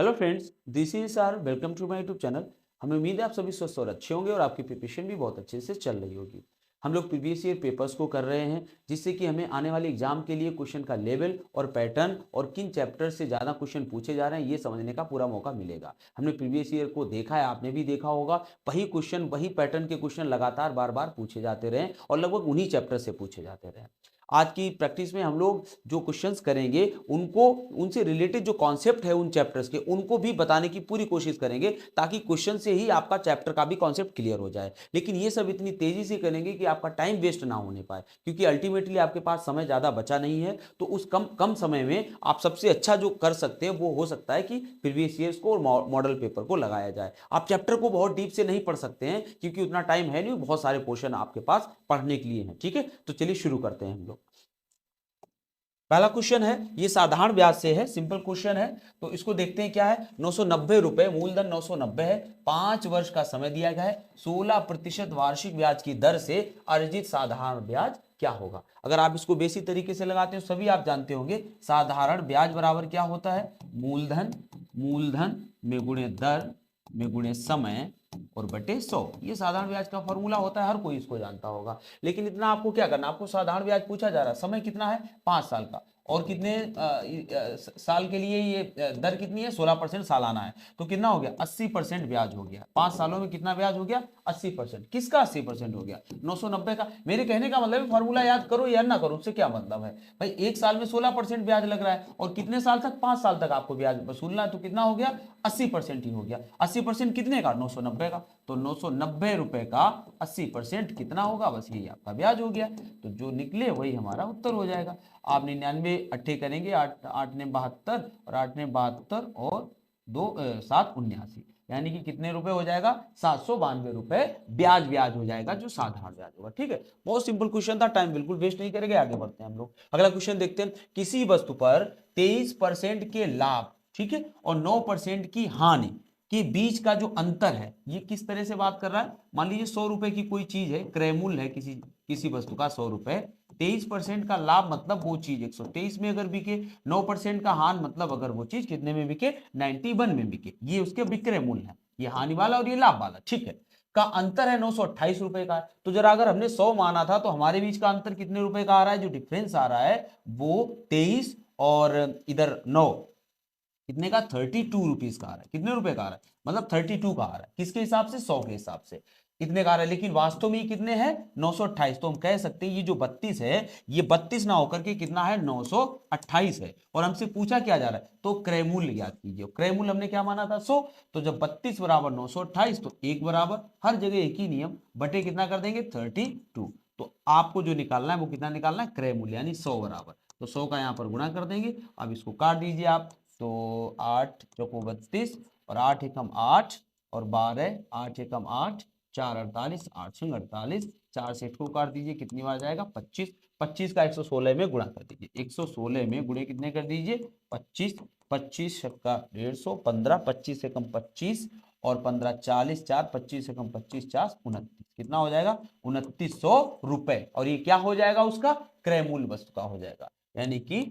Hello friends, this is our welcome to my YouTube channel. हमें उम्मीद है आप सभी स्वस्थ और अच्छे होंगे और आपकी प्रिपरेशन भी बहुत अच्छे से चल रही होगी। हम लोग प्रीवियस ईयर पेपर्स को कर रहे हैं, जिससे कि हमें आने वाले एग्जाम के लिए क्वेश्चन का लेवल और पैटर्न और किन चैप्टर से ज़्यादा क्वेश्चन पूछे जा रहे हैं ये समझने का पूरा मौका मिलेगा। हमने प्रीवियस ईयर को देखा है, आपने भी देखा होगा। वही क्वेश्चन, वही पैटर्न के क्वेश्चन लगातार बार बार पूछे जाते रहे और लगभग उन्हीं चैप्टर से पूछे जाते रहे। आज की प्रैक्टिस में हम लोग जो क्वेश्चंस करेंगे उनको, उनसे रिलेटेड जो कॉन्सेप्ट है उन चैप्टर्स के, उनको भी बताने की पूरी कोशिश करेंगे, ताकि क्वेश्चन से ही आपका चैप्टर का भी कॉन्सेप्ट क्लियर हो जाए। लेकिन ये सब इतनी तेजी से करेंगे कि आपका टाइम वेस्ट ना होने पाए, क्योंकि अल्टीमेटली आपके पास समय ज़्यादा बचा नहीं है। तो उस कम कम समय में आप सबसे अच्छा जो कर सकते हैं वो हो सकता है कि प्रीवियस ईयर्स को और मॉडल पेपर को लगाया जाए। आप चैप्टर को बहुत डीप से नहीं पढ़ सकते हैं, क्योंकि उतना टाइम है नहीं, बहुत सारे क्वेश्चन आपके पास पढ़ने के लिए हैं। ठीक है, तो चलिए शुरू करते हैं हम लोग। पहला क्वेश्चन है, ये साधारण ब्याज से है, सिंपल क्वेश्चन है। तो इसको देखते हैं क्या है। 990 रुपए, मूलधन 990 है, 5 वर्ष का समय दिया गया है, 16% वार्षिक ब्याज की दर से अर्जित साधारण ब्याज क्या होगा। अगर आप इसको बेसिक तरीके से लगाते हो, सभी आप जानते होंगे, साधारण ब्याज बराबर क्या होता है, मूलधन, मूलधन में गुणे दर में गुणे समय और बटे 100। ये साधारण ब्याज का फॉर्मूला होता है, हर कोई इसको जानता होगा। लेकिन इतना आपको क्या करना, आपको साधारण ब्याज पूछा जा रहा है, समय कितना है 5 साल का, और कितने साल के लिए ये दर कितनी है, 16% सालाना है। तो कितना हो गया, 80% ब्याज हो गया। 5 सालों में कितना ब्याज हो गया, 80%। किसका 80% हो गया, 990 का। मेरे कहने का मतलब है फॉर्मूला याद करो या ना करो, उससे क्या मतलब है भाई। एक साल में 16% ब्याज लग रहा है, और कितने साल तक, 5 साल तक आपको ब्याज वसूलना है। तो कितना हो गया, 80% ही हो गया। 80% कितने का, 990 का। तो 990 रुपए का 80% कितना होगा, बस यही आपका ब्याज हो गया। तो जो निकले वही हमारा उत्तर हो जाएगा। आप 99 अट्ठे करेंगे, 8 8 ने 72 और 8 ने 72 और 2 7 79, यानी कि कितने रुपए हो जाएगा, 792 रुपए ब्याज ब्याज हो जाएगा, जो साधारण ब्याज होगा। ठीक है, बहुत सिंपल क्वेश्चन था, टाइम बिल्कुल वेस्ट नहीं करेंगे, आगे बढ़ते हैं हम लोग। अगला क्वेश्चन देखते हैं। किसी वस्तु पर 23% के लाभ, ठीक है, और 9% की हानि के बीच का जो अंतर है, ये किस तरह से बात कर रहा है। मान लीजिए 100 रुपए की कोई चीज है, क्रय मूल्य है किसी किसी वस्तु का 100 रुपए, 23% का लाभ मतलब वो चीज 123 में अगर बिके, 9% का हानि मतलब अगर वो चीज कितने में बिके, 91 में बिके। ये उसके विक्रय मूल्य है, ये हानि वाला और ये लाभ वाला। ठीक है, का अंतर है 928 रुपए का। तो जरा अगर हमने 100 माना था, तो हमारे बीच का अंतर कितने रुपए का आ रहा है, जो डिफरेंस आ रहा है वो 23 और इधर 9, कितने का, 32 रुपीज का आ रहा है। कितने रुपए का आ रहा है, मतलब 32 का आ रहा है। किसके हिसाब से, 100 के हिसाब से कितने का आ रहा है। लेकिन वास्तव में ये कितने हैं, 928। तो हम कह सकते हैं ये जो 32 है, ये 32 ना होकर के कितना है, 928 है। और हमसे पूछा क्या जा रहा है, तो क्रय मूल्य याद कीजिए। क्रय मूल्य हमने क्या माना था, 100। तो जब 32 बराबर 928, तो एक बराबर, हर जगह एक ही नियम, बटे कितना कर देंगे, 32। तो आपको जो निकालना है वो कितना निकालना है, क्रय मूल्य, यानी 100 बराबर। तो 100 का यहाँ पर गुणा कर देंगे। अब इसको काट दीजिए आप। तो 8 चौको 32 और 8 एकम 8 और 12, 8 एकम 8, 4 48, 8 सिंह 48, 4 से 8 को काट दीजिए, कितनी बार जाएगा, 25। 25 का 116 में गुणा कर दीजिए, 116 में गुणे कितने कर दीजिए, 25। 25 का 150, 15, 25 एकम 25 और 15 40, 4 25 एकम 25, 4 29, कितना हो जाएगा, 2900 रुपए। और ये क्या हो जाएगा, उसका क्रय मूल्य वस्तु का हो जाएगा, यानी कि,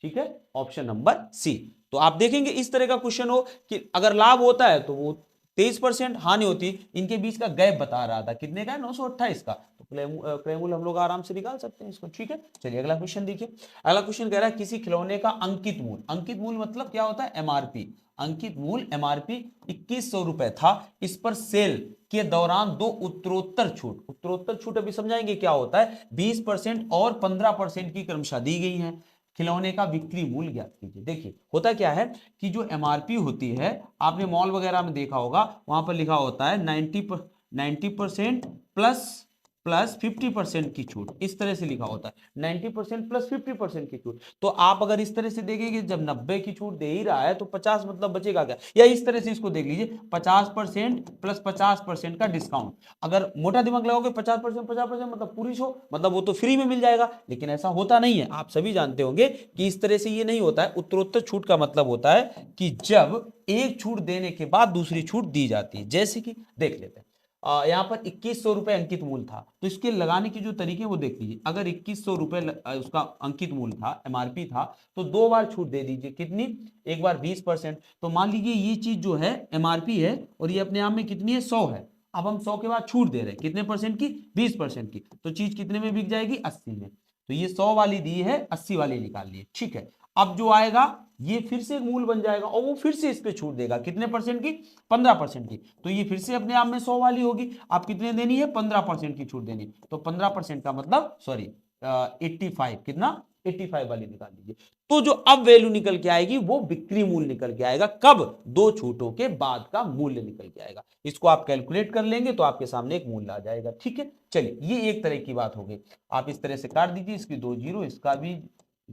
ठीक है, ऑप्शन नंबर सी। तो आप देखेंगे इस तरह का क्वेश्चन हो कि अगर लाभ होता है तो वो 23%, हानि होती, इनके बीच का गैप बता रहा था, कितने का, 928 का। तो क्रय मूल्य हम लोग आराम से निकाल सकते हैं इसको। ठीक है, चलिए अगला क्वेश्चन देखिए। अगला क्वेश्चन कह रहा है, किसी खिलौने का अंकित मूल्य, अंकित मूल्य मतलब क्या होता है, एमआरपी। अंकित मूल्य एमआरपी 2100 रुपए था, इस पर सेल के दौरान 2 उत्तरोत्तर छूट, उत्तरोत्तर छूट अभी समझाएंगे क्या होता है, 20% और 15% की क्रमशः दी गई है। खिलौने का बिक्री मूल्य ज्ञात कीजिए। देखिए होता क्या है कि जो एमआरपी होती है, आपने मॉल वगैरह में देखा होगा, वहां पर लिखा होता है 90% प्लस प्लस 50% की छूट, इस तरह से लिखा होता है, 90% प्लस 50% की छूट। तो आप अगर इस तरह से देखेंगे, जब 90 की छूट दे ही रहा है तो 50 मतलब बचेगा क्या, या इस तरह से इसको देख लीजिए, 50% प्लस 50% का डिस्काउंट। अगर मोटा दिमाग लगाओगे, 50% 50% मतलब पूरी छूट, मतलब वो तो फ्री में मिल जाएगा। लेकिन ऐसा होता नहीं है, आप सभी जानते होंगे कि इस तरह से ये नहीं होता है। उत्तरोत्तर छूट का मतलब होता है कि जब एक छूट देने के बाद दूसरी छूट दी जाती है। जैसे कि देख लेते हैं, यहाँ पर 2100 रुपए अंकित मूल्य था, तो इसके लगाने की जो तरीके हैं वो देख लीजिए। अगर 2100 रुपए उसका अंकित मूल्य था, एमआरपी था, तो 2 बार छूट दे दीजिए। कितनी? एक बार 20%। तो मान लीजिए ये चीज जो है एमआरपी है और ये अपने आप में कितनी है? 100 है। अब हम 100 के बाद छूट दे रहे हैं कितने परसेंट की? 20% की। तो चीज कितने में बिक जाएगी? 80 में। तो ये 100 वाली दी है, 80 वाली निकाल ली है। ठीक है, अब जो आएगा ये फिर से एक मूल बन जाएगा और वो फिर से इस पे छूट देगा कितने परसेंट की? 15% की। तो ये फिर से अपने आप में 100 वाली होगी। आप कितने देनी है? 15% की छूट देनी। तो 15% का मतलब सॉरी 85, कितना? 85 वाली निकाल लीजिए। तो जो अब वैल्यू निकल के आएगी वो बिक्री मूल्य निकल के आएगा। कब? 2 छूटों के बाद का मूल्य निकल के आएगा। इसको आप कैलकुलेट कर लेंगे तो आपके सामने एक मूल्य आ जाएगा। ठीक है, चलिए ये एक तरह की बात हो गई। आप इस तरह से काट दीजिए, इसकी 2 जीरो, इसका भी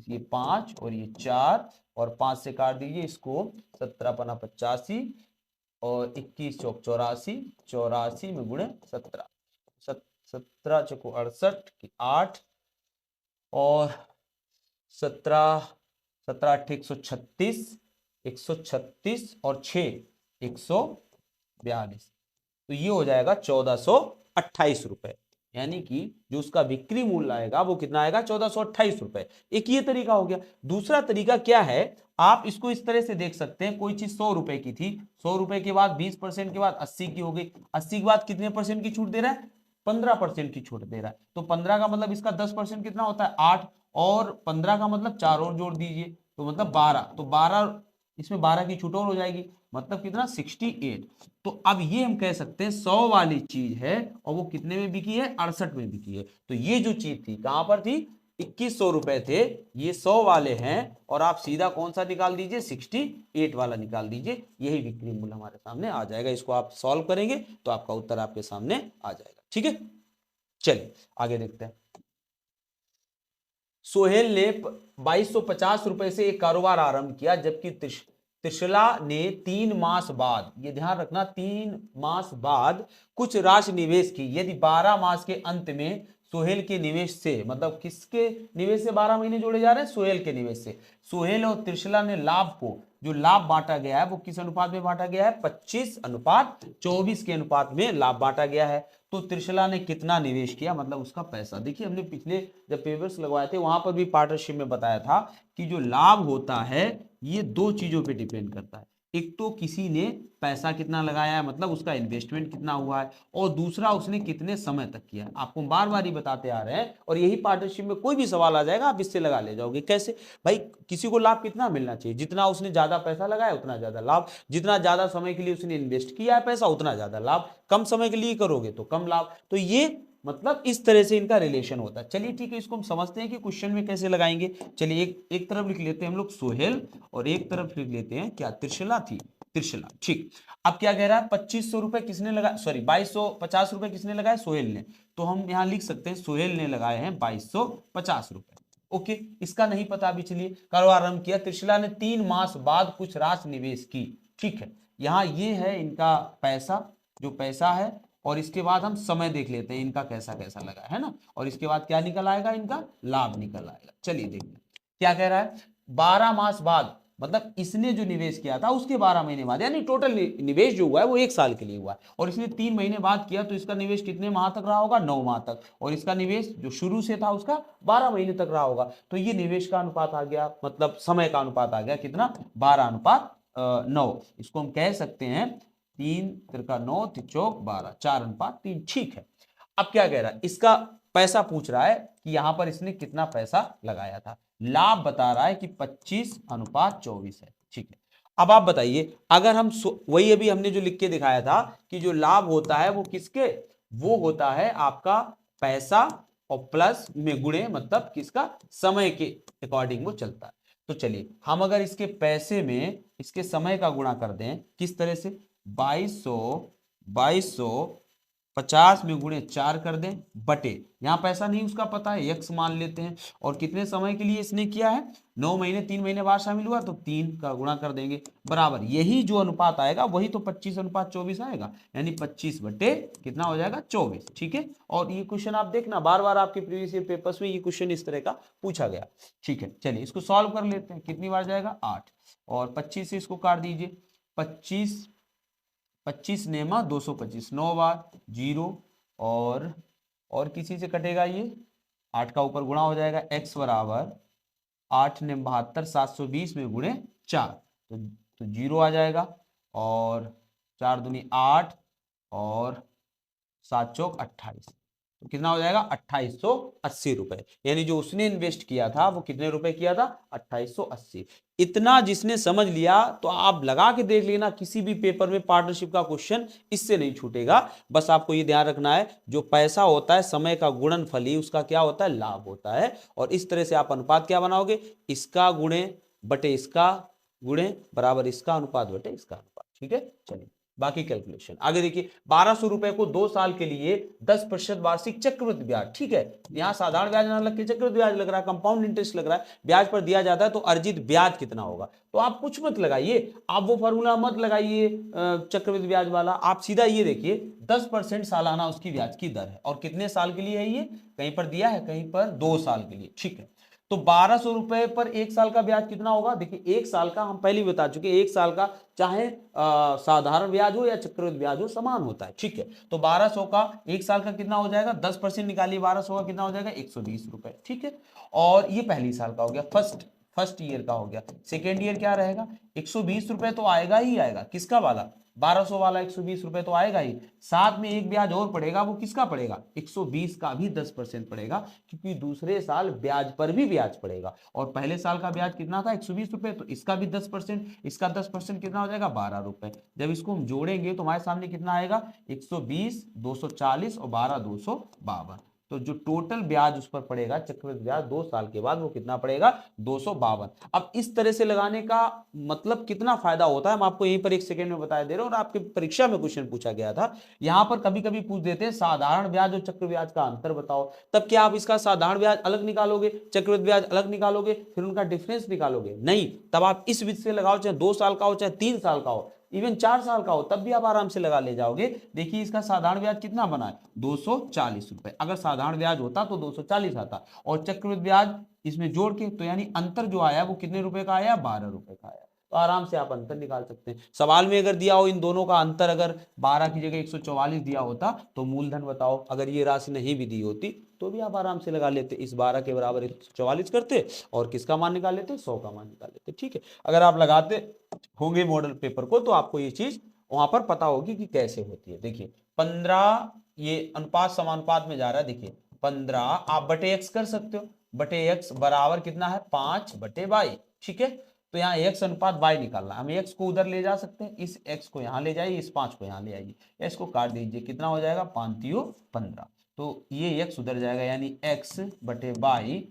ये 5 और ये 4 और 5 से काट दीजिए इसको। 17 पना 85 और 21 चौक 84, 84 में गुणे 17, 17 चौको 68 की 8 और 17 17 8 136, 136 और 6 142। तो ये हो जाएगा 1428 रुपए। यानी कि जो उसका बिक्री मूल्य आएगा वो कितना आएगा? 1428 रुपए। एक ये तरीका हो गया। दूसरा तरीका क्या है? आप इसको इस तरह से देख सकते हैं, कोई चीज 100 रुपए की थी, 100 रुपए के बाद 20% के बाद 80 की हो गई, 80 के बाद कितने परसेंट की छूट दे रहा है? 15% की छूट दे रहा है। तो 15 का मतलब इसका 10% कितना होता है? 8, और 15 का मतलब 4 और जोड़ दीजिए तो मतलब 12, तो 12 इसमें 12 की छूट और हो जाएगी, मतलब कितना? 68। तो अब ये हम कह सकते हैं 100 वाली चीज है और वो कितने में बिकी है? 68 में बिकी है। तो ये जो चीज थी कहां पर थी? 2100 रुपए थे, ये 100 वाले हैं और आप सीधा कौन सा निकाल दीजिए? 68 वाला निकाल दीजिए। यही बिक्री मूल्य हमारे सामने आ जाएगा। इसको आप सॉल्व करेंगे तो आपका उत्तर आपके सामने आ जाएगा। ठीक है, चलिए आगे देखते हैं। सोहेल ने 2250 रुपए से एक कारोबार आरंभ किया, जबकि त्रिशला ने 3 मास बाद, ये ध्यान रखना, 3 मास बाद कुछ राशि निवेश की। यदि 12 मास के अंत में सोहेल के निवेश से, मतलब किसके निवेश से 12 महीने जोड़े जा रहे हैं? सोहेल के निवेश से। सोहेल और त्रिशला ने लाभ को, जो लाभ बांटा गया है वो किस अनुपात में बांटा गया है? 25:24 के अनुपात में लाभ बांटा गया है। तो त्रिशला ने कितना निवेश किया, मतलब उसका पैसा। देखिए हमने पिछले जब पेपर्स लगवाए थे वहां पर भी पार्टनरशिप में बताया था कि जो लाभ होता है ये 2 चीजों पे डिपेंड करता है। एक तो किसी ने पैसा कितना लगाया है, मतलब उसका इन्वेस्टमेंट कितना हुआ है, और दूसरा उसने कितने समय तक किया है। आपको बार बार ही बताते आ रहे हैं और यही पार्टनरशिप में कोई भी सवाल आ जाएगा आप इससे लगा ले जाओगे। कैसे भाई? किसी को लाभ कितना मिलना चाहिए? जितना उसने ज्यादा पैसा लगाया उतना ज्यादा लाभ, जितना ज्यादा समय के लिए उसने इन्वेस्ट किया है पैसा उतना ज्यादा लाभ, कम समय के लिए करोगे तो कम लाभ। तो ये मतलब इस तरह से इनका रिलेशन होता है। चलिए ठीक है, इसको हम समझते हैं कि क्वेश्चन में कैसे लगाएंगे। चलिए एक तरफ लिख लेते हैं हम लोग सोहेल और एक तरफ लिख लेते हैं क्या? त्रिशला थी, त्रिशला। ठीक, अब क्या कह रहा है? 2500 रुपए किसने लगाया? सॉरी 2250 रुपए किसने लगाए? सोहेल ने। तो हम यहां लिख सकते हैं सोहेल ने लगाए हैं 2250 रुपए। ओके, इसका नहीं पता अभी। चलिए, कारोबार आरंभ किया, त्रिशला ने 3 मास बाद कुछ राशि निवेश की। ठीक है, यहां ये है इनका पैसा, जो पैसा है, और इसके बाद हम समय देख लेते हैं इनका कैसा कैसा लगा है ना, और इसके बाद क्या निकल आएगा? इनका लाभ निकल आएगा। चलिए देखते हैं क्या कह रहा है। 12 मास बाद, मतलब इसने जो निवेश किया था उसके 12 महीने बाद, यानी टोटल निवेश जो हुआ है वो 1 साल के लिए हुआ है, और इसने 3 महीने बाद किया, तो इसका निवेश कितने माह तक रहा होगा? 9 माह तक। और इसका निवेश जो शुरू से था उसका 12 महीने तक रहा होगा। तो ये निवेश का अनुपात आ गया, मतलब समय का अनुपात आ गया कितना? 12:9। इसको हम कह सकते हैं 3 त्रिका 9 तिचौक 12, 4:3। ठीक है, अब क्या कह रहा है? इसका पैसा पूछ रहा है कि यहां पर इसने कितना पैसा लगाया था। लाभ बता रहा है कि 25:24 है। ठीक है, अब आप बताइए, अगर हम वही अभी हमने जो लिख के दिखाया था कि जो लाभ होता है वो किसके? वो होता है आपका पैसा और प्लस में गुणे, मतलब किसका? समय के अकॉर्डिंग वो चलता है। तो चलिए हम अगर इसके पैसे में इसके समय का गुणा कर दें, किस तरह से? 2250 में गुणे 4 कर दें, बटे, यहां पैसा नहीं उसका पता है, x मान लेते हैं, और कितने समय के लिए इसने किया है? 9 महीने, 3 महीने बाद शामिल हुआ, तो 3 का गुणा कर देंगे, बराबर यही जो अनुपात आएगा वही तो 25:24 आएगा, यानी 25 बटे कितना हो जाएगा? 24। ठीक है, और ये क्वेश्चन आप देखना बार बार आपके प्रीवियस ईयर पेपर्स में ये क्वेश्चन इस तरह का पूछा गया। ठीक है, चलिए इसको सॉल्व कर लेते हैं। कितनी बार जाएगा? 8, और 25 से इसको काट दीजिए। 25 25 नेमा 225, 9 बार 0, और किसी से कटेगा ये 8 का ऊपर गुणा हो जाएगा, x बराबर 8 ने 72, 720 में गुणे 4, तो 0 आ जाएगा, और 4 दूनी 8 और 7 चौक 28, तो कितना हो जाएगा 2880 रुपए। यानी जो उसने इन्वेस्ट किया था वो कितने रुपए किया था 2880। इतना जिसने समझ लिया तो आप लगा के देख लेना, किसी भी पेपर में पार्टनरशिप का क्वेश्चन इससे नहीं छूटेगा। बस आपको ये ध्यान रखना है, जो पैसा होता है समय का गुणनफल ही उसका क्या होता है, लाभ होता है। और इस तरह से आप अनुपात क्या बनाओगे, इसका गुणे बटे इसका गुणे बराबर इसका अनुपात बटे इसका अनुपात। ठीक है, चलिए बाकी कैलकुलेशन आगे देखिए। 1200 रुपए को 2 साल के लिए 10% वार्षिक चक्रवृद्धि ब्याज, ठीक है, यहां साधारण ब्याज ना लग के चक्रवृद्धि ब्याज लग रहा है, कंपाउंड इंटरेस्ट लग रहा है, ब्याज पर दिया जाता है, तो अर्जित ब्याज कितना होगा। तो आप कुछ मत लगाइए, आप वो फॉर्मूला मत लगाइए चक्रवृद्धि ब्याज वाला, आप सीधा ये देखिए 10% सालाना उसकी ब्याज की दर है, और कितने साल के लिए है ये, कहीं पर दिया है, कहीं पर 2 साल के लिए। ठीक है, तो 1200 रुपए पर 1 साल का ब्याज कितना होगा, देखिए 1 साल का हम पहले बता चुके, 1 साल का चाहे साधारण ब्याज हो या चक्रवृद्धि ब्याज हो समान होता है। ठीक है, तो 1200 का 1 साल का कितना हो जाएगा, 10% निकालिए, 1200 का कितना हो जाएगा 120 रुपए। ठीक है, और ये पहली साल का हो गया, फर्स्ट ईयर का हो गया। सेकेंड ईयर क्या रहेगा, 120 रुपए तो आएगा ही आएगा, किसका वाला 1200 वाला 120 रुपए तो आएगा ही, साथ में एक ब्याज और पड़ेगा, वो किसका पड़ेगा 120 का भी 10% पड़ेगा, क्योंकि दूसरे साल ब्याज पर भी ब्याज पड़ेगा, और पहले साल का ब्याज कितना था 120 रुपए, तो इसका भी 10%, इसका 10% कितना हो जाएगा 12 रुपए। जब इसको हम जोड़ेंगे तो हमारे सामने कितना आएगा 120, 240 और 12 252, तो जो टोटल ब्याज उस पर पड़ेगा चक्रवृद्धि ब्याज 2 साल के बाद वो कितना पड़ेगा 252। अब इस तरह से लगाने का मतलब कितना फायदा होता है, हम आपको यहीं पर एक सेकंड में बता दे रहे हैं, और आपके परीक्षा में क्वेश्चन पूछा गया था, यहां पर कभी कभी पूछ देते हैं साधारण ब्याज और चक्रवृद्धि ब्याज का अंतर बताओ, तब क्या आप इसका साधारण ब्याज अलग निकालोगे, चक्रवृद्धि ब्याज अलग निकालोगे, फिर उनका डिफरेंस निकालोगे, नहीं, तब आप इस विधि से लगाओ, चाहे 2 साल का हो चाहे 3 साल का हो, इवन 4 साल का हो, तब भी आप आराम से लगा ले जाओगे। देखिए इसका साधारण ब्याज कितना बना है 240 रुपए, अगर साधारण ब्याज होता तो 240 आता, और चक्रवृद्धि ब्याज इसमें जोड़ के, तो यानी अंतर जो आया वो कितने रुपए का आया 12 रुपए का आया, तो आराम से आप अंतर निकाल सकते हैं। सवाल में अगर दिया हो इन दोनों का अंतर, अगर 12 की जगह 144 दिया होता तो मूलधन बताओ, अगर ये राशि नहीं भी दी होती तो भी आप आराम से लगा लेते, इस 12 के बराबर 144 करते और किसका मान निकाल लेते 100 का मान निकाल लेते। ठीक है, अगर आप लगाते होंगे मॉडल पेपर को तो आपको ये चीज वहां पर पता होगी कि कैसे होती है। देखिए 15, ये अनुपात समानुपात में जा रहा है, देखिए 15 आप बटे x कर सकते हो, बटे x बराबर कितना है 5/22। ठीक है, तो यहाँ x अनुपात y निकालना, हम x को उधर ले जा सकते हैं, इस x को यहाँ ले जाइए, इस 5 को यहाँ ले आइए, इसको काट दीजिए, कितना हो जाएगा 5×3=15, तो ये x उधर जाएगा, यानी x/y।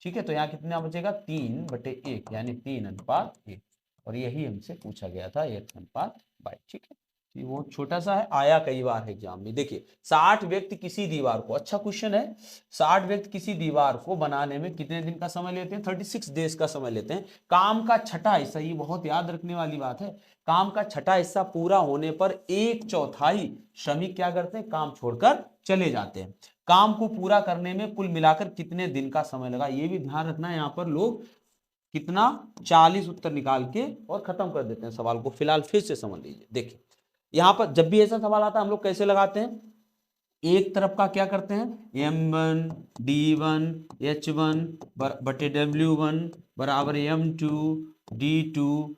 ठीक है, तो यहाँ कितना बचेगा 3/1, यानी 3:1, और यही हमसे पूछा गया था 1:22। ठीक है, ये वो छोटा सा है, आया कई बार है एग्जाम में। देखिए 60 व्यक्ति किसी दीवार को, अच्छा क्वेश्चन है, 60 व्यक्ति किसी दीवार को बनाने में कितने दिन का समय लेते हैं, 36 डेज का समय लेते हैं। काम का छठा हिस्सा, ये बहुत याद रखने वाली बात है, काम का छठा हिस्सा पूरा होने पर 1/4 श्रमिक क्या करते हैं, काम छोड़कर चले जाते हैं। काम को पूरा करने में कुल मिलाकर कितने दिन का समय लगा, ये भी ध्यान रखना है। यहाँ पर लोग कितना 40 उत्तर निकाल के और खत्म कर देते हैं सवाल को, फिलहाल फिर से समझ लीजिए। देखिए यहां पर जब भी ऐसा सवाल आता है हम लोग कैसे लगाते हैं, एक तरफ का क्या करते हैं m1 d1 h1 बटे w1 बराबर m2 d2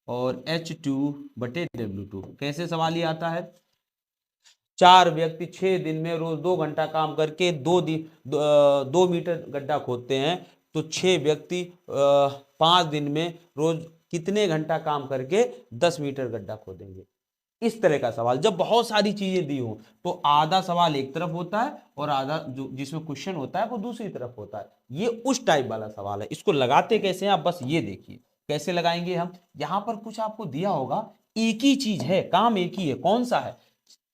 और h2 बटे w2। कैसे सवाल ये आता है, 4 व्यक्ति 6 दिन में रोज 2 घंटा काम करके 2 मीटर गड्ढा खोदते हैं, तो 6 व्यक्ति 5 दिन में रोज कितने घंटा काम करके 10 मीटर गड्ढा खोदेंगे। इस तरह का सवाल जब बहुत सारी चीजें दी हो तो आधा सवाल एक तरफ होता है और आधा जो जिसमें क्वेश्चन होता है वो दूसरी तरफ होता है, ये उस टाइप वाला सवाल है। इसको लगाते कैसे हैं आप बस ये देखिए, कैसे लगाएंगे हम, यहां पर कुछ आपको दिया होगा, एक ही चीज है, काम एक ही है, कौन सा है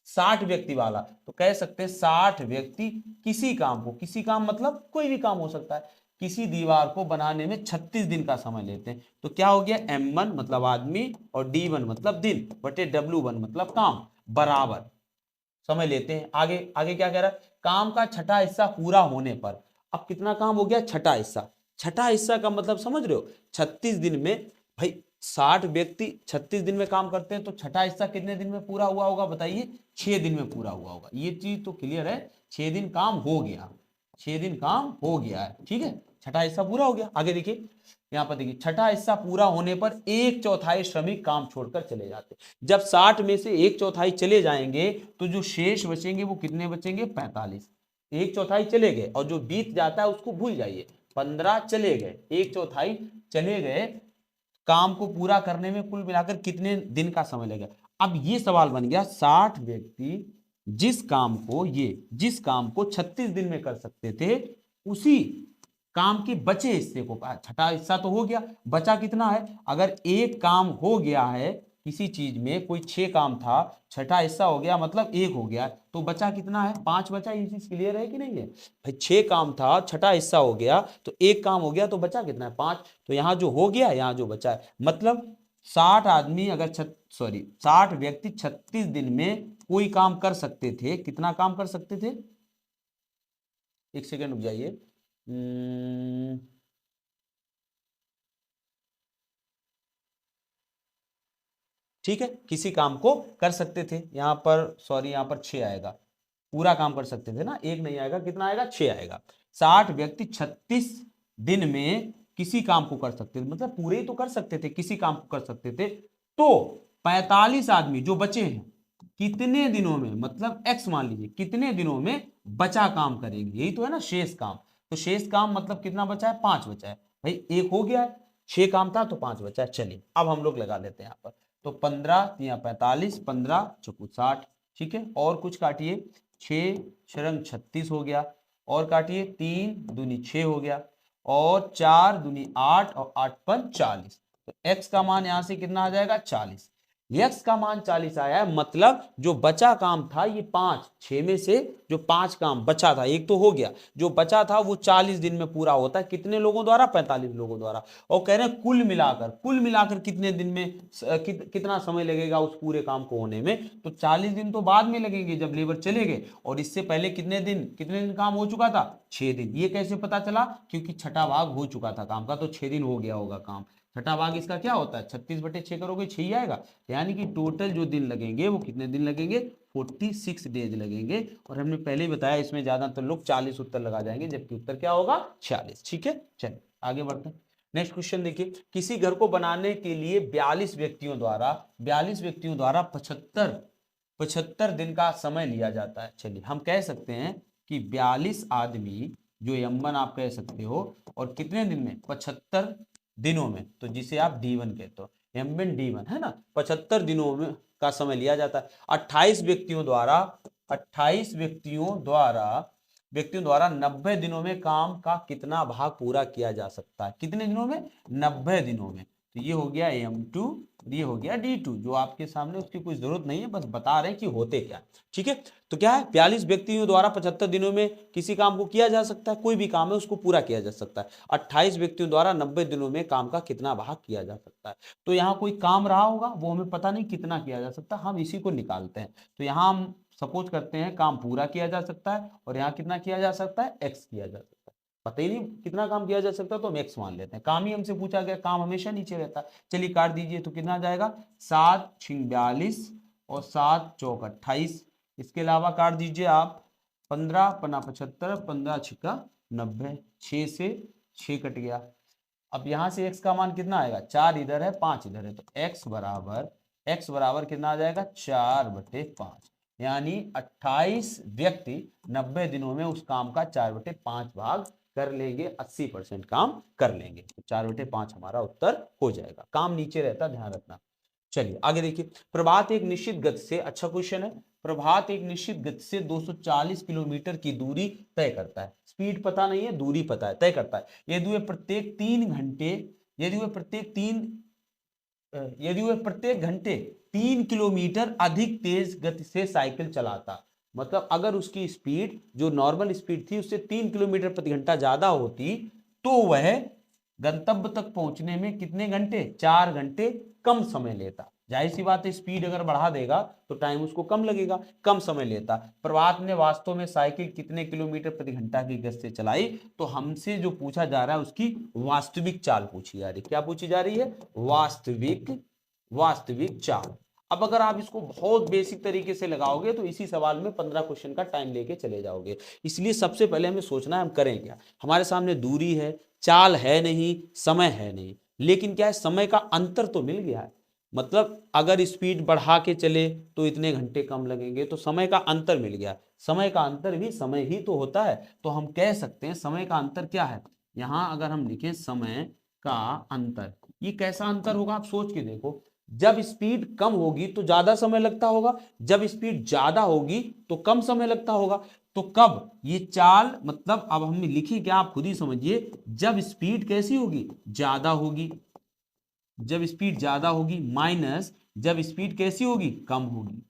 60 व्यक्ति वाला, तो कह सकते हैं 60 व्यक्ति किसी काम को, किसी काम मतलब कोई भी काम हो सकता है, किसी दीवार को बनाने में 36 दिन का समय लेते हैं। तो क्या हो गया m1 मतलब आदमी और d1 मतलब दिन बटे w1 मतलब काम बराबर समय लेते हैं। आगे आगे क्या कह रहा है, काम का छठा हिस्सा पूरा होने पर, अब कितना काम हो गया छठा हिस्सा, छठा हिस्सा का मतलब समझ रहे हो 36 दिन में, भाई 60 व्यक्ति 36 दिन में काम करते हैं, तो छठा हिस्सा कितने दिन में पूरा हुआ होगा बताइए? 6 दिन में पूरा हुआ होगा। ये चीज तो क्लियर है, 6 दिन काम हो गया, 6 दिन काम हो गया है, ठीक है, छठा हिस्सा पूरा हो गया। आगे देखिए, यहाँ पर देखिए, छठा हिस्सा पूरा होने पर 1/4 श्रमिक काम छोड़कर चले जाते। जब 60 में से 1/4 चले जाएंगे तो जो शेष बचेंगे वो कितने बचेंगे? 45। 1/4 चले गए और जो बीत जाता है उसको भूल जाइए। 15 चले गए, 1/4 चले गए, काम को पूरा करने में कुल मिलाकर कितने दिन का समय लगेगा? अब ये सवाल बन गया, 60 व्यक्ति जिस काम को 36 दिन में कर सकते थे, उसी काम के बचे हिस्से को, छठा हिस्सा तो हो गया, बचा कितना है? अगर एक काम हो गया है किसी चीज में, कोई 6 काम था, छठा हिस्सा हो गया मतलब 1 हो गया, तो बचा कितना है? 5 बचा। ये चीज क्लियर है कि नहीं है भाई? 6 काम था, छठा हिस्सा हो गया तो 1 काम हो गया, तो बचा कितना है? 5। तो यहाँ जो हो गया, यहाँ जो बचा है, मतलब 60 आदमी अगर 60 व्यक्ति 36 दिन में कोई काम कर सकते थे। कितना काम कर सकते थे? एक सेकेंड रुक जाइए। ठीक है, किसी काम को कर सकते थे, यहां पर सॉरी, यहां पर 6 आएगा, पूरा काम कर सकते थे ना, 1 नहीं आएगा, कितना आएगा? 6 आएगा। 60 व्यक्ति 36 दिन में किसी काम को कर सकते थे, मतलब पूरे ही तो कर सकते थे, किसी काम को कर सकते थे। तो 45 आदमी जो बचे हैं कितने दिनों में, मतलब x मान लीजिए, कितने दिनों में बचा काम करेंगे? यही तो है ना शेष काम। तो शेष काम मतलब कितना बचा है? 5 बचा है भाई, 1 हो गया है, 6 काम था तो 5 बचा है। चलिए अब हम लोग लगा लेते हैं यहाँ पर। तो 15 या 45, 15 चौकू 60, ठीक है, और कुछ काटिए, 6 छरंग 36 हो गया, और काटिए, 3 दूनी 6 हो गया, और 4 दूनी 8, और 8 पन 40। तो x का मान यहां से कितना आ जाएगा? 40। x का मान 40 आया है, मतलब जो बचा काम था ये 5, 6 में से जो 5 काम बचा था, एक तो हो गया, जो बचा था वो 40 दिन में पूरा होता है। कितने लोगों द्वारा? 45 लोगों द्वारा। और कह रहे हैं कुल मिलाकर कितने दिन में कितना समय लगेगा उस पूरे काम को होने में? तो 40 दिन तो बाद में लगेंगे जब लेबर चले गए, और इससे पहले कितने दिन काम हो चुका था? 6 दिन। ये कैसे पता चला? क्योंकि छठा भाग हो चुका था काम का, तो 6 दिन हो गया होगा काम। छठा भाग इसका क्या होता है? 36/6 करोगे 6 ही आएगा, यानी कि टोटल जो दिन लगेंगे वो कितने दिन लगेंगे? 46 डेज लगेंगे। और हमने पहले ही बताया इसमें ज्यादातर लोग 40 उत्तर लगा जाएंगे, जबकि उत्तर क्या होगा? 46। ठीक है, चलिए आगे बढ़ते हैं। नेक्स्ट क्वेश्चन देखिए, किसी घर को बनाने के लिए 42 व्यक्तियों द्वारा 75 दिन का समय लिया जाता है। चलिए हम कह सकते हैं कि 42 आदमी जो यमन आप कह सकते हो, और कितने दिन में? 75 दिनों में, तो जिसे आप D1 कहते हो, एमबिन D1 है ना, 75 दिनों में का समय लिया जाता है। 28 व्यक्तियों द्वारा 90 दिनों में काम का कितना भाग पूरा किया जा सकता है? कितने दिनों में? 90 दिनों में। तो ये हो गया M2, ये हो गया D2, जो आपके सामने, उसकी कोई जरूरत नहीं है, बस बता रहे हैं कि होते क्या। ठीक है, तो क्या है? 42 व्यक्तियों द्वारा 75 दिनों में किसी काम को किया जा सकता है, कोई भी काम है उसको पूरा किया जा सकता है। 28 व्यक्तियों द्वारा 90 दिनों में काम का कितना भाग किया जा सकता है? तो यहाँ कोई काम रहा होगा, वो हमें पता नहीं कितना किया जा सकता, हम इसी को निकालते हैं। तो यहाँ हम सपोज करते हैं काम पूरा किया जा सकता है, और यहाँ कितना किया जा सकता है? x किया जा सकता है। पता ही नहीं कितना काम किया जा सकता है, तो हम x मान लेते हैं। काम ही हमसे पूछा गया, काम हमेशा नीचे रहता है। चलिए काट दीजिए, तो कितना जाएगा? 7 छिंग 42 और 7 चौक 28। इसके अलावा काट दीजिए आप 15 पन्ना 75, 15 छिक्का 90, 6 से 6 कट गया। अब यहां से x का मान कितना आएगा? 4 इधर है, 5 इधर है, तो x बराबर कितना आ जाएगा? 4/5। यानी 28 व्यक्ति 90 दिनों में उस काम का 4/5 भाग कर लेंगे, 80% काम कर लेंगे। तो 4/5 हमारा उत्तर हो जाएगा। काम नीचे रहता, ध्यान रखना। चलिए आगे देखिए, प्रभात एक निश्चित गति से, अच्छा क्वेश्चन है, प्रभात एक निश्चित गति से 240 किलोमीटर की दूरी तय करता है। स्पीड पता नहीं है, दूरी पता है, तय करता है। यदि वह प्रत्येक 3 घंटे यदि वह प्रत्येक घंटे 3 किलोमीटर अधिक तेज गति से साइकिल चलाता, मतलब अगर उसकी स्पीड जो नॉर्मल स्पीड थी उससे 3 किलोमीटर प्रति घंटा ज्यादा होती, तो वह गंतव्य तक पहुंचने में कितने घंटे? 4 घंटे कम समय लेता। जाहिर सी बात है स्पीड अगर बढ़ा देगा तो टाइम उसको कम लगेगा, कम समय लेता। प्रभात ने वास्तव में साइकिल कितने किलोमीटर प्रति घंटा की गति से चलाई, तो हमसे जो पूछा जा रहा है उसकी वास्तविक चाल पूछी जा रही है। क्या पूछी जा रही है? वास्तविक चाल। अब अगर आप इसको बहुत बेसिक तरीके से लगाओगे तो इसी सवाल में 15 क्वेश्चन का टाइम लेके चले जाओगे। इसलिए सबसे पहले हमें सोचना है हम करें क्या। हमारे सामने दूरी है, चाल है नहीं, समय है नहीं, लेकिन क्या है, समय का अंतर तो मिल गया है। मतलब अगर स्पीड बढ़ा के चले तो इतने घंटे कम लगेंगे, तो समय का अंतर मिल गया। समय का अंतर भी समय ही तो होता है, तो हम कह सकते हैं समय का अंतर क्या है। यहां अगर हम लिखें समय का अंतर, ये कैसा अंतर होगा आप सोच के देखो। जब स्पीड कम होगी तो ज्यादा समय लगता होगा, जब स्पीड ज्यादा होगी तो कम समय लगता होगा। तो कब ये चाल, मतलब अब हम लिखी क्या आप खुद ही समझिए, जब स्पीड कैसी होगी, ज्यादा होगी, जब स्पीड ज्यादा होगी माइनस जब स्पीड कैसी होगी, कम होगी,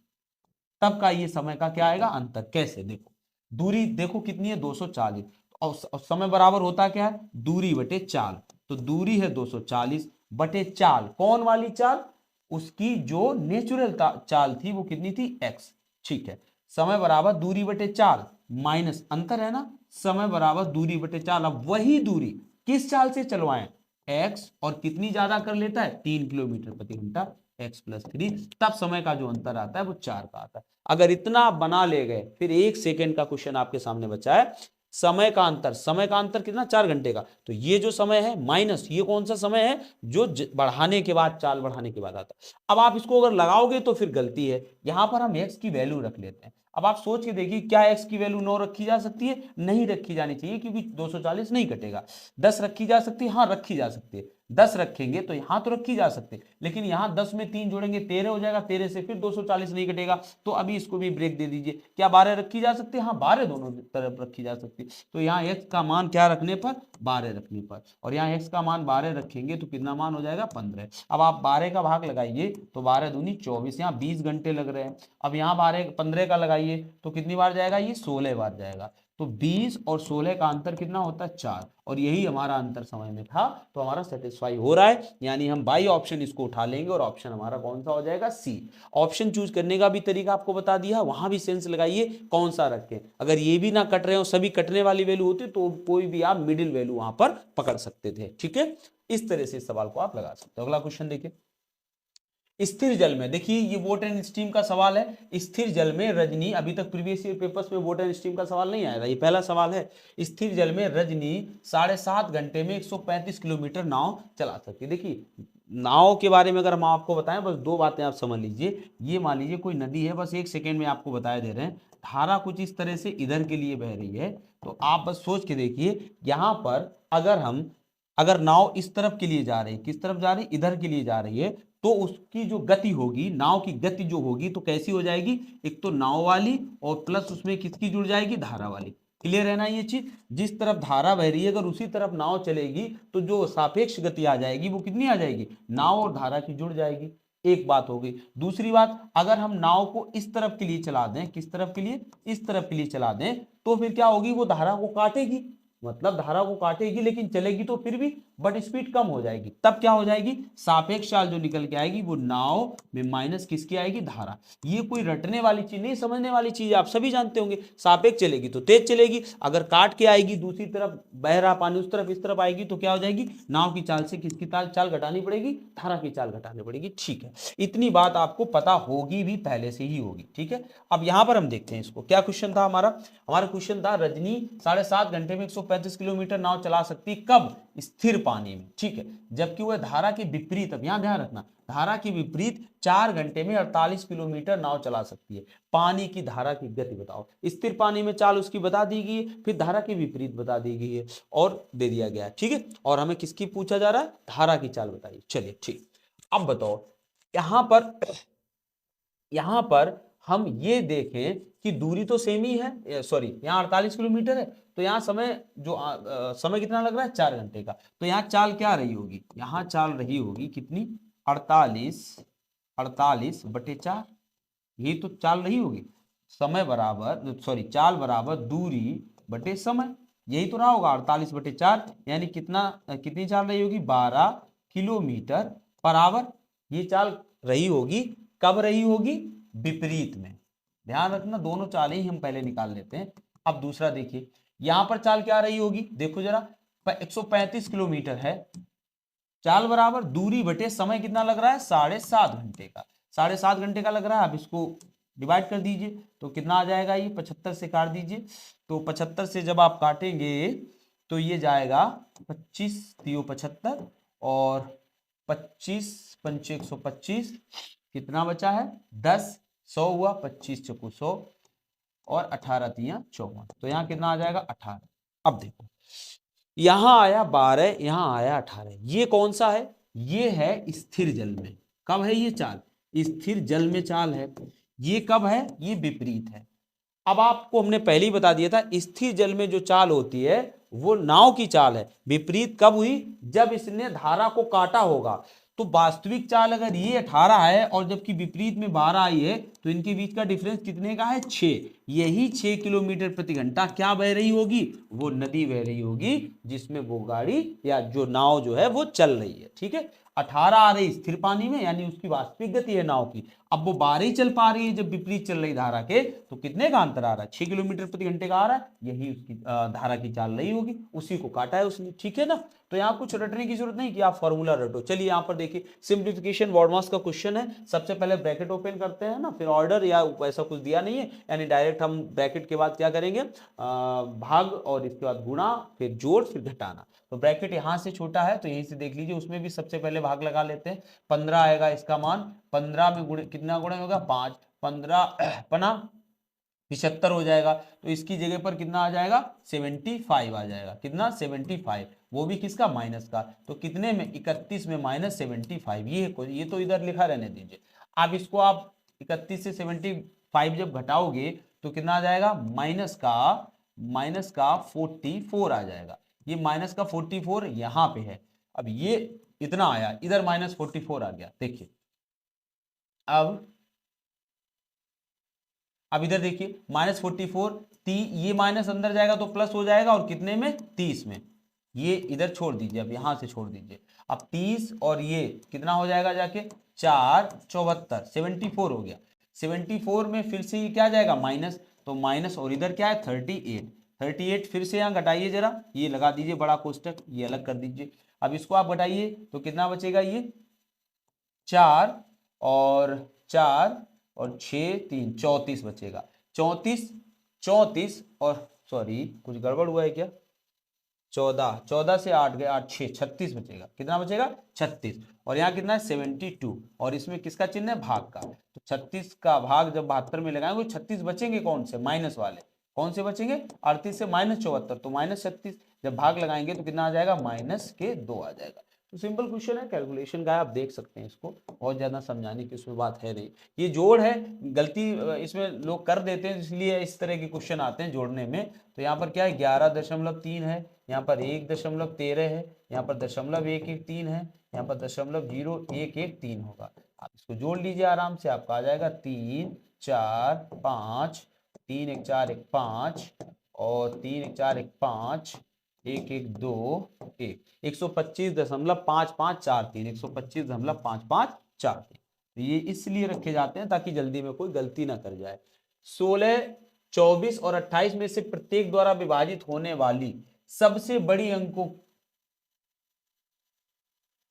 तब का ये समय का क्या आएगा, अंतर। कैसे? देखो दूरी देखो कितनी है, 240, और समय बराबर होता क्या है, दूरी बटे चाल। तो दूरी है 240 बटे चाल, कौन वाली चाल, उसकी जो नेचुरल चाल थी वो कितनी थी, x। ठीक है, समय बराबर दूरी बटे चाल माइनस अंतर है ना, समय बराबर दूरी बटे चाल। अब वही दूरी किस चाल से चलवाएं, x, और कितनी ज्यादा कर लेता है, 3 किलोमीटर प्रति घंटा, x+3, तब समय का जो अंतर आता है वो 4 का आता है। अगर इतना आप बना ले गए, फिर 1 सेकेंड का क्वेश्चन आपके सामने बचा है। समय का अंतर, समय का अंतर कितना, 4 घंटे का। तो ये जो समय है माइनस ये कौन सा समय है, जो बढ़ाने के बाद, चाल बढ़ाने के बाद आता है। अब आप इसको अगर लगाओगे तो फिर गलती है, यहां पर हम x की वैल्यू रख लेते हैं। अब आप सोच के देखिए, क्या x की वैल्यू 9 रखी जा सकती है, नहीं रखी जानी चाहिए, क्योंकि 240 नहीं कटेगा। 10 रखी जा सकती है, हाँ रखी जा सकती है, 10 रखेंगे तो यहां तो रखी जा सकती है, लेकिन यहां 10 में 3 जोड़ेंगे 13 हो जाएगा, 13 से फिर 240 नहीं कटेगा। तो अभी इसको भी ब्रेक दे दीजिए, क्या 12 रखी जा सकती है, हाँ 12 दोनों तरफ रखी जा सकती है। तो यहाँ x का मान क्या रखने पर, 12 रखने पर, और यहाँ x का मान 12 रखेंगे तो कितना मान हो जाएगा, 15। अब आप 12 का भाग लगाइए तो 12 दूनी 24, यहाँ 20 घंटे लग रहे हैं। अब यहाँ 15 का लगाइए तो कितनी बार जाएगा, ये 16 बार जाएगा। तो 20 और 16 का अंतर कितना होता है, 4, और यही हमारा अंतर समय में था। तो हमारा सेटिस्फाई हो रहा है, यानी हम बाई ऑप्शन इसको उठा लेंगे, और ऑप्शन हमारा कौन सा हो जाएगा, सी। ऑप्शन चूज करने का भी तरीका आपको बता दिया, वहां भी सेंस लगाइए कौन सा रखें। अगर ये भी ना कट रहे हो, सभी कटने वाली वैल्यू होती तो कोई भी आप मिडिल वैल्यू वहां पर पकड़ सकते थे। ठीक है, इस तरह से इस सवाल को आप लगा सकते हो। अगला क्वेश्चन देखिए, स्थिर जल में, देखिए ये वाटर एंड स्टीम का सवाल है। स्थिर जल में रजनी, अभी तक प्रीवियस ईयर पेपर्स में वाटर एंड स्टीम का सवाल नहीं आया था, ये पहला सवाल है। स्थिर जल में रजनी 7.5 घंटे में 135 किलोमीटर नाव चला सकती है। देखिए नाव के बारे में अगर हम आपको बताएं, बस 2 बातें आप समझ लीजिए। ये मान लीजिए कोई नदी है, बस 1 सेकेंड में आपको बताए दे रहे हैं, धारा कुछ इस तरह से इधर के लिए बह रही है। तो आप बस सोच के देखिए, यहां पर अगर नाव इस तरफ के लिए जा रही है, किस तरफ जा रही है, इधर के लिए जा रही है, तो उसकी जो गति होगी, नाव की गति जो होगी, तो कैसी हो जाएगी, एक तो नाव वाली और प्लस उसमें किसकी जुड़ जाएगी, धारा वाली। क्लियर है ना ये चीज, जिस तरफ धारा बह रही है अगर उसी तरफ नाव चलेगी तो जो सापेक्ष गति आ जाएगी वो कितनी आ जाएगी, नाव और धारा की जुड़ जाएगी। एक बात हो गई। दूसरी बात, अगर हम नाव को इस तरफ के लिए चला दें, किस तरफ के लिए, इस तरफ के लिए चला दें, तो फिर क्या होगी, वो धारा को काटेगी, मतलब धारा को काटेगी लेकिन चलेगी तो फिर भी, बट स्पीड कम हो जाएगी। तब क्या हो जाएगी, सापेक्ष चाल जो निकल के आएगी वो नाव में माइनस किसकी आएगी, धारा। ये कोई रटने वाली चीज नहीं, समझने वाली चीज, आप सभी जानते होंगे। सापेक्ष चलेगी तो तेज चलेगी, अगर काट के आएगी दूसरी तरफ, बह रहा पानी उस तरफ इस तरफ आएगी तो क्या हो जाएगी, नाव की चाल से किसकी चाल घटानी पड़ेगी, धारा की चाल घटानी पड़ेगी। ठीक है, इतनी बात आपको पता होगी भी, पहले से ही होगी। ठीक है, अब यहां पर हम देखते हैं इसको, क्या क्वेश्चन था हमारा क्वेश्चन था रजनी 7.5 घंटे में 135 किलोमीटर नाव चला सकती, कब, स्थिर पानी में। ठीक है, जबकि वह धारा के विपरीत, अब यहां ध्यान रखना, धारा के विपरीत 4 घंटे में 48 किलोमीटर नाव चला सकती है। पानी की धारा की गति बताओ। स्थिर पानी में चाल उसकी बता दी गई है, फिर धारा के विपरीत बता दी गई है और दे दिया गया है। ठीक है, और हमें किसकी पूछा जा रहा है, धारा की चाल बताइए। चलिए ठीक, अब बताओ यहां पर हम ये देखें कि दूरी तो सेम ही है, सॉरी यहाँ 48 किलोमीटर है, तो यहाँ समय जो समय कितना लग रहा है, 4 घंटे का। तो यहाँ चाल क्या रही होगी, यहाँ चाल रही होगी कितनी, 48 बटे 4, यही तो चाल रही होगी। समय बराबर, सॉरी चाल बराबर दूरी बटे समय, यही तो रहा होगा 48 बटे 4, यानी कितनी चाल रही होगी, 12 किलोमीटर पर आवर। ये चाल रही होगी, कब रही होगी? विपरीत में। ध्यान रखना, दोनों चालें ही हम पहले निकाल लेते हैं। अब दूसरा देखिए, यहां पर चाल क्या रही होगी, देखो जरा, 135 किलोमीटर है। चाल बराबर दूरी बटे समय कितना लग रहा है? 7.5 घंटे का। 7.5 घंटे का लग रहा है। अब इसको डिवाइड कर दीजिए तो कितना आ जाएगा? ये 75 से काट दीजिए। तो 75 से जब आप काटेंगे तो ये जाएगा 25 तियो 75 और 25 पंचे 125, कितना बचा है? 10, 100 हुआ, 25 चौको 100 और 18 तिया 54। तो यहाँ कितना आ जाएगा? 18। अब देखो, यहां आया 12, यहां आया 18। ये कौन सा है? ये है स्थिर जल में। कब है ये चाल? स्थिर जल में चाल है। ये कब है? ये विपरीत है। अब आपको हमने पहले ही बता दिया था, स्थिर जल में जो चाल होती है वो नाव की चाल है। विपरीत कब हुई? जब इसने धारा को काटा होगा। तो वास्तविक चाल अगर ये 18 है और जबकि विपरीत में 12 आई है, तो इनके बीच का डिफरेंस कितने का है? 6। यही 6 किलोमीटर प्रति घंटा क्या बह रही होगी? वो नदी बह रही होगी जिसमें वो गाड़ी या जो नाव जो है वो चल रही है। ठीक है, 18 आ रही स्थिर पानी में, यानी उसकी वास्तविक गति है नाव की। अब वो 12 ही चल पा रही है जब विपरीत चल रही धारा के, तो कितने का अंतर आ रहा है? 6 किलोमीटर प्रति घंटे का आ रहा है। यही उसकी धारा की चाल रही होगी, उसी को काटा है उसने। ठीक है ना? तो यहाँ कुछ रटने की जरूरत नहीं कि आप फॉर्मूला रटो। चलिए यहाँ पर देखिए, सिंप्लीफिकेशन BODMAS का क्वेश्चन है। सबसे पहले ब्रैकेट ओपन करते हैं ना, फिर ऑर्डर या ऐसा कुछ दिया नहीं है, यानी डायरेक्ट हम ब्रैकेट के बाद क्या करेंगे? भाग, और इसके बाद गुणा, फिर जोड़, फिर घटाना। तो ब्रैकेट यहां से छोटा है तो यहीं से देख लीजिए, उसमें भी सबसे पहले भाग लगा लेते हैं। 15 आएगा इसका मान, 15 में गुणे कितना गुणे होगा? 5, 15 पना 75 हो जाएगा। तो इसकी जगह पर कितना आ जाएगा? 75 आ जाएगा। कितना? 75, वो भी किसका? माइनस का। तो कितने में? 31 में माइनस 75। ये तो इधर लिखा रहने दीजिए। अब इसको आप 31 से 75 जब घटाओगे तो कितना आ जाएगा? माइनस का 44 आ जाएगा। ये माइनस का 44 यहां पे है। अब ये इतना आया, इधर माइनस 44 आ गया। देखिए, अब इधर देखिए, -44, ये माइनस अंदर जाएगा तो प्लस हो जाएगा, और कितने में? 30 में। ये इधर छोड़ दीजिए, अब यहां से छोड़ दीजिए। अब 30 और ये कितना हो जाएगा जाके? 4 74, 74 हो गया। 74 में फिर से ये क्या जाएगा? माइनस। तो माइनस, और इधर क्या है? 38। 38 फिर से यहाँ घटाइए जरा, ये लगा दीजिए बड़ा कोष्टक, ये अलग कर दीजिए। अब इसको आप घटाइए तो कितना बचेगा? ये 4 और 4 और 6 3 34 बचेगा। 34, 34 और सॉरी कुछ गड़बड़ हुआ है क्या? 14, 14 से 8 गए, 8 6 36 बचेगा। कितना बचेगा? 36। और यहाँ कितना है? 72। और इसमें किसका चिन्ह है? भाग का। तो 36 का भाग जब 72 में लगाएंगे, 36 बचेंगे कौन से? माइनस वाले। कौन से बचेंगे? 38 से -74, तो -36। जब भाग लगाएंगे तो कितना आ जाएगा? -2 आ जाएगा। तो सिंपल क्वेश्चन है, कैलकुलेशन का है, आप देख सकते हैं इसको। बहुत ज्यादा समझाने की उसमें बात है नहीं। ये जोड़ है, गलती इसमें लोग कर देते हैं, इसलिए इस तरह के क्वेश्चन आते हैं जोड़ने में। तो यहाँ पर क्या है? 11.3 है, यहाँ पर 1.13 है, यहाँ पर 0.113 है, यहाँ पर 0.0113 होगा। आप इसको जोड़ लीजिए आराम से, आपका आ जाएगा 3 4 5, 3 1 4 1 5 और 3 1 4 1 5, 1 1 2 1, 125.5543, 125.5543। ये इसलिए रखे जाते हैं ताकि जल्दी में कोई गलती ना कर जाए। 16, 24 और 28 में से प्रत्येक द्वारा विभाजित होने वाली सबसे बड़ी अंकों,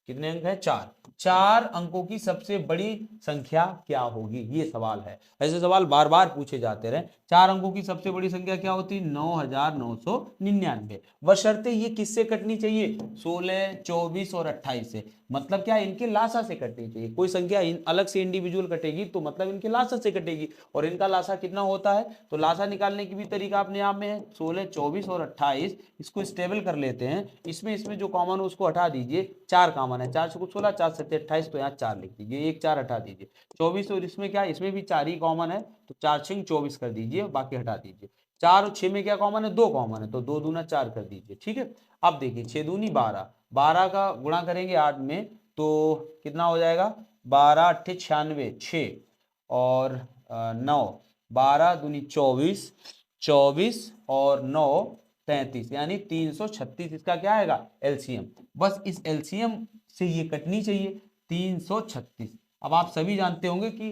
कितने अंक है? 4। 4 अंकों की सबसे बड़ी संख्या क्या होगी? ये सवाल है। ऐसे सवाल बार बार पूछे जाते रहे। 4 अंकों की सबसे बड़ी संख्या क्या होती है? 9999। बशर्ते ये किससे कटनी चाहिए? 16, 24 और 28 से। मतलब क्या? इनके लासा से कटनी चाहिए। कोई संख्या अलग से इंडिविजुअल कटेगी तो मतलब इनके लासा से कटेगी। और इनका लासा कितना होता है? तो लासा निकालने की भी तरीका अपने आप में है। 16, 24 और 28, इसको स्टेबल कर लेते हैं। इसमें जो कॉमन है उसको हटा दीजिए। 4 कॉमन है, 4 से 16, 4 से 28, तो यहाँ 4 लिख दीजिए। 1 4 हटा दीजिए। 24 और इसमें क्या? इसमें भी 4 ही कॉमन है, तो 4 6 24 कर दीजिए, बाकी हटा दीजिए। 4 और 6 में क्या कॉमन है? 2 कॉमन है, तो 2 दूना 4 कर दीजिए। ठीक है, अब देखिए 6 दूनी 12, 12 का गुणा करेंगे 8 में तो कितना हो जाएगा? 12 8 96, 6 और 9, 12 दूनी 24, 24 और 9 33, यानी 336। इसका क्या आएगा? एलसीएम। बस इस एलसीएम से ये कटनी चाहिए, 336। अब आप सभी जानते होंगे कि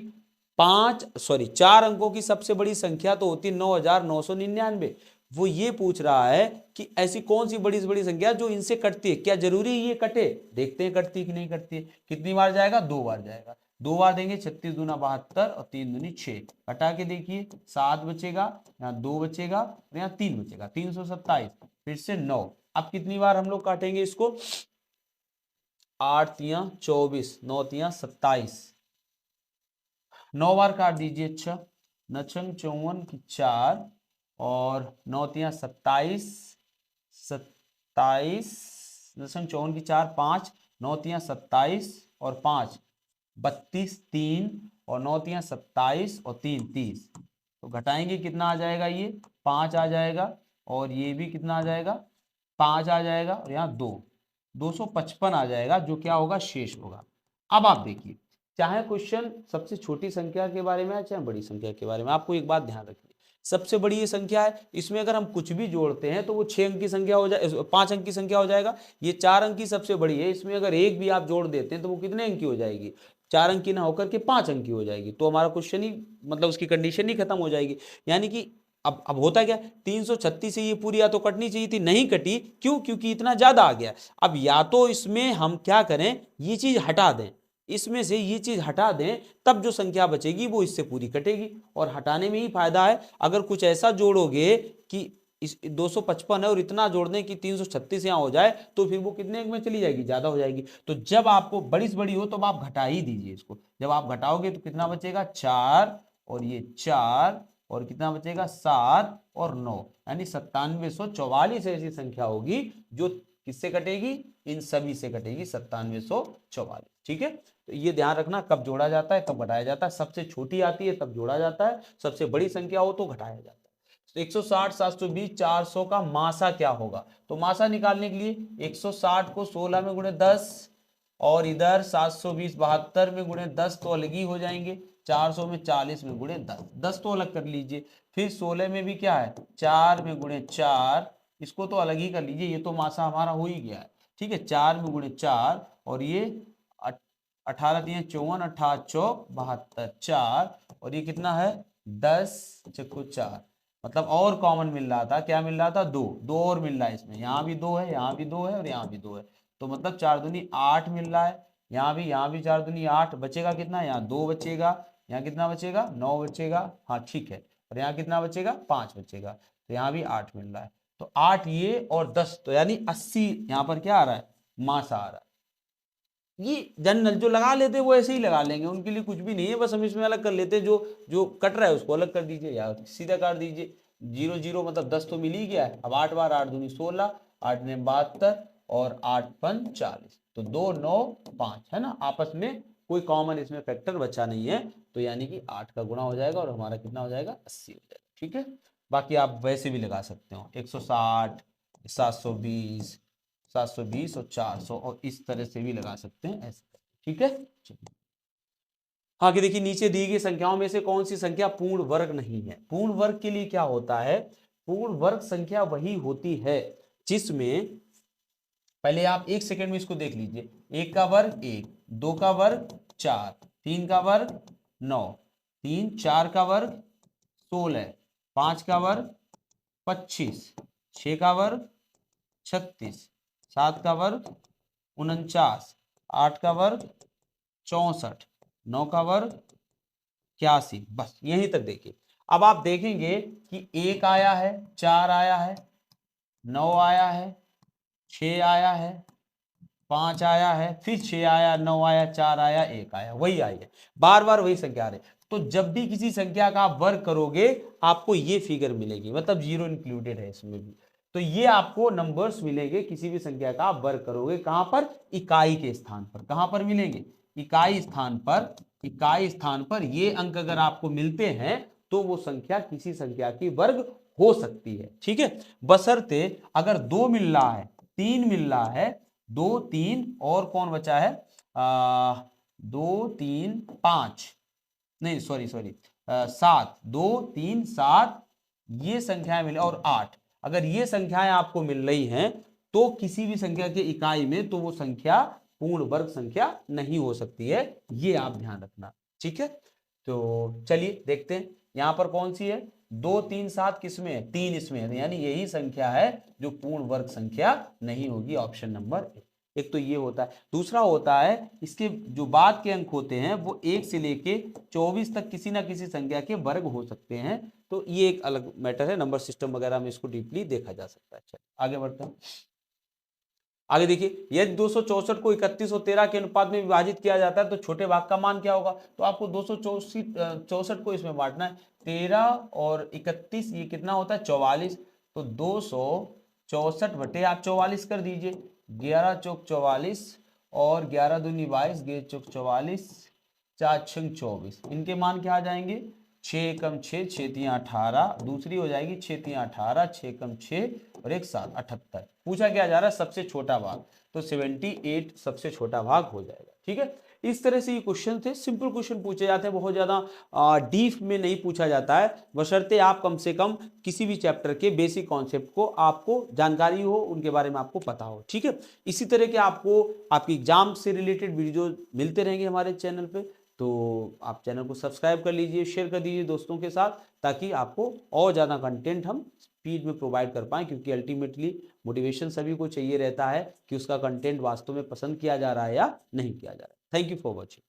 4 अंकों की सबसे बड़ी संख्या तो होती है 9999। वो ये पूछ रहा है कि ऐसी कौन सी बड़ी से बड़ी संख्या जो इनसे कटती है, क्या जरूरी है ये कटे, देखते हैं कटती है कि नहीं कटती है। कितनी बार जाएगा, 2 बार जाएगा, 2 बार देंगे, 36 दूना 72 और 3 दूनी 6, कटा के देखिए 7 बचेगा, यहाँ 2 बचेगा और यहाँ 3 बचेगा, 327, फिर से 9। अब कितनी बार हम लोग काटेंगे इसको, 8 तिया 24, 9 तिया 27, 9 बार काट दीजिए। अच्छा, 9 छंग 54 की 4 और 9 तिया 27, 27, 9 छंग 54 की 4, 5, 9 तिया 27 और 5 32, 3 और 9 तिया 27 और 3 30। तो घटाएंगे कितना आ जाएगा, ये 5 आ जाएगा और ये भी कितना आ जाएगा, 5 आ जाएगा और यहाँ 255 आ जाएगा, जो क्या होगा, शेष होगा। अब आप देखिए, चाहे क्वेश्चन सबसे छोटी संख्या के बारे में है चाहे बड़ी संख्या के बारे में, आपको एक बात ध्यान रखनी, सबसे बड़ी ये संख्या है, इसमें अगर हम कुछ भी जोड़ते हैं तो वो 6 अंक की संख्या हो जाए, 5 अंक की संख्या हो जाएगा। ये 4 अंक की सबसे बड़ी है, इसमें अगर एक भी आप जोड़ देते हैं तो वो कितने अंक की हो जाएगी, 4 अंक की ना होकर के 5 अंक की हो जाएगी। तो हमारा क्वेश्चन ही, मतलब उसकी कंडीशन ही खत्म हो जाएगी। यानी कि अब होता क्या, 336 से ये पूरी या तो कटनी चाहिए थी, नहीं कटी, क्यों, क्योंकि इतना ज्यादा आ गया। अब या तो इसमें हम क्या करें, ये चीज हटा दें, इसमें से ये चीज हटा दें, तब जो संख्या बचेगी वो इससे पूरी कटेगी, और हटाने में ही फायदा है। अगर कुछ ऐसा जोड़ोगे कि इस 255 है और इतना जोड़ दें कि 336 यहाँ हो जाए, तो फिर वो कितने अंक में चली जाएगी, ज्यादा हो जाएगी। तो जब आपको बड़ी से बड़ी हो तो आप घटा ही दीजिए इसको। जब आप घटाओगे तो कितना बचेगा, 4 और ये 4 और कितना बचेगा, 7 और 9, यानी 9744 ऐसी संख्या होगी जो किससे कटेगी, इन सभी से कटेगी, 9744। ठीक है, तो ये ध्यान रखना, कब जोड़ा जाता है कब घटाया जाता है। सबसे छोटी आती है तब जोड़ा जाता है, सबसे बड़ी संख्या हो तो घटाया जाता है। तो 160, 720, 400 का मासा क्या होगा, तो मासा निकालने के लिए 160 को 16 में गुणे 10 और इधर 720 72 में गुणे 10 तो अलग ही हो जाएंगे, 400 में 40 में गुणे 10, 10 तो अलग कर लीजिए। फिर 16 में भी क्या है, 4 में गुणे 4, इसको तो अलग ही कर लीजिए, ये तो मासा हमारा हो ही गया है। ठीक है, 4 में गुणे 4 और ये 18 दिए 54, 18 चौक 72, 4 और ये कितना है, 10 चक्को 4, मतलब और कॉमन मिल रहा था, क्या मिल रहा था, 2, 2 और मिल रहा है इसमें, यहाँ भी 2 है, यहाँ भी 2 है और यहाँ भी 2 है, तो मतलब 4 दूनी 8 मिल रहा है। यहाँ भी 4 दूनी 8, बचेगा कितना, यहाँ 2 बचेगा, यहाँ कितना बचेगा, 9 बचेगा, हाँ ठीक है, और यहाँ कितना बचेगा, 5 बचेगा, तो यहाँ भी 8 मिल रहा है। तो 8 ये और 10, तो यानी 80 यहाँ पर क्या आ रहा है, मासा आ रहा है। ये जनरल जो लगा लेते वो ऐसे ही लगा लेंगे, उनके लिए कुछ भी नहीं है, बस हम इसमें अलग कर लेते हैं, जो जो कट रहा है उसको अलग कर दीजिए या सीधा काट दीजिए। 0 0 मतलब 10 तो मिल ही गया है। अब 8 बार 8 दूनी 16, 8 ने 72 और 8 पन 40, तो 2 9 5 है ना, आपस में कोई कॉमन इसमें फैक्टर बचा नहीं है, तो यानी कि 8 का गुणा हो जाएगा और हमारा कितना हो जाएगा, 80 हो जाएगा। ठीक है, बाकी आप वैसे भी लगा सकते हो, 160, 720, 720 और 400, और इस तरह से भी लगा सकते हैं ऐसे। ठीक है, चलिए आगे देखिए, नीचे दी गई संख्याओं में से कौन सी संख्या पूर्ण वर्ग नहीं है। पूर्ण वर्ग के लिए क्या होता है, पूर्ण वर्ग संख्या वही होती है जिसमें, पहले आप 1 सेकंड में इसको देख लीजिए, 1 का वर्ग 1, 2 का वर्ग 4, 3 का वर्ग 9, 3, 4 का वर्ग 16, 5 का वर्ग 25, 6 का वर्ग 36, 7 का वर्ग 49, 8 का वर्ग 64, 9 का वर्ग 81, बस यहीं तक देखिए। अब आप देखेंगे कि 1 आया है, 4 आया है, 9 आया है, 6 आया है, 5 आया है, फिर 6 आया, 9 आया, 4 आया, 1 आया, वही आई है, बार बार वही संख्या आ रही। तो जब भी किसी संख्या का आप वर्ग करोगे आपको ये फिगर मिलेगी, मतलब 0 इंक्लूडेड है इसमें भी। तो ये आपको नंबर्स मिलेंगे किसी भी संख्या का आप वर्ग करोगे, कहां पर, इकाई के स्थान पर। कहां पर मिलेंगे, इकाई स्थान पर। इकाई स्थान पर ये अंक अगर आपको मिलते हैं तो वो संख्या किसी संख्या की वर्ग हो सकती है। ठीक है, बशर्ते अगर 2 मिल रहा है, 3 मिल रहा है, 2 3 और कौन बचा है, 2 3 5, नहीं सॉरी 7, 2 3 7, ये संख्याएं मिले और 8, अगर ये संख्याएं आपको मिल रही हैं तो किसी भी संख्या के इकाई में तो वो संख्या पूर्ण वर्ग संख्या नहीं हो सकती है, ये आप ध्यान रखना। ठीक है, तो चलिए देखते हैं यहां पर कौन सी है, 2 3 7 किसमें है, 3 इसमें है, यानी यही संख्या है जो पूर्ण वर्ग संख्या नहीं होगी, ऑप्शन नंबर एक तो ये होता है। दूसरा होता है इसके जो बाद के अंक होते हैं वो 1 से लेके 24 तक किसी ना किसी संख्या के वर्ग हो सकते हैं, तो ये एक अलग मैटर है, नंबर सिस्टम वगैरह में इसको डीपली देखा जा सकता है। चलिए आगे बढ़ते हैं। आगे देखिए, यदि 264 को 31 और 13 के अनुपात में विभाजित किया जाता है तो छोटे भाग का मान क्या होगा, तो आपको 264 को इसमें बांटना है, 13 और 31 ये कितना होता है 44, तो 264 बटे आप 44 कर दीजिए, 11 चौक 44 और 11 दूनी 22, 11 चौक 44, 4 छंग 24, इनके मान क्या आ जाएंगे, 6 कम 6 6 3 18, दूसरी हो जाएगी 6 3 18, 6 कम 6 और 1 7 78। पूछा क्या जा रहा है सबसे छोटा भाग, तो 78 सबसे छोटा भाग हो जाएगा। ठीक है, इस तरह से ये क्वेश्चन थे, सिंपल क्वेश्चन पूछे जाते हैं, बहुत ज्यादा डीप में नहीं पूछा जाता है, बशर्ते आप कम से कम किसी भी चैप्टर के बेसिक कॉन्सेप्ट को आपको जानकारी हो, उनके बारे में आपको पता हो। ठीक है, इसी तरह के आपको आपकी एग्जाम से रिलेटेड वीडियो मिलते रहेंगे हमारे चैनल पे, तो आप चैनल को सब्सक्राइब कर लीजिए, शेयर कर दीजिए दोस्तों के साथ, ताकि आपको और ज़्यादा कंटेंट हम स्पीड में प्रोवाइड कर पाएँ, क्योंकि अल्टीमेटली मोटिवेशन सभी को चाहिए रहता है कि उसका कंटेंट वास्तव में पसंद किया जा रहा है या नहीं किया जा रहा है। Thank you for watching.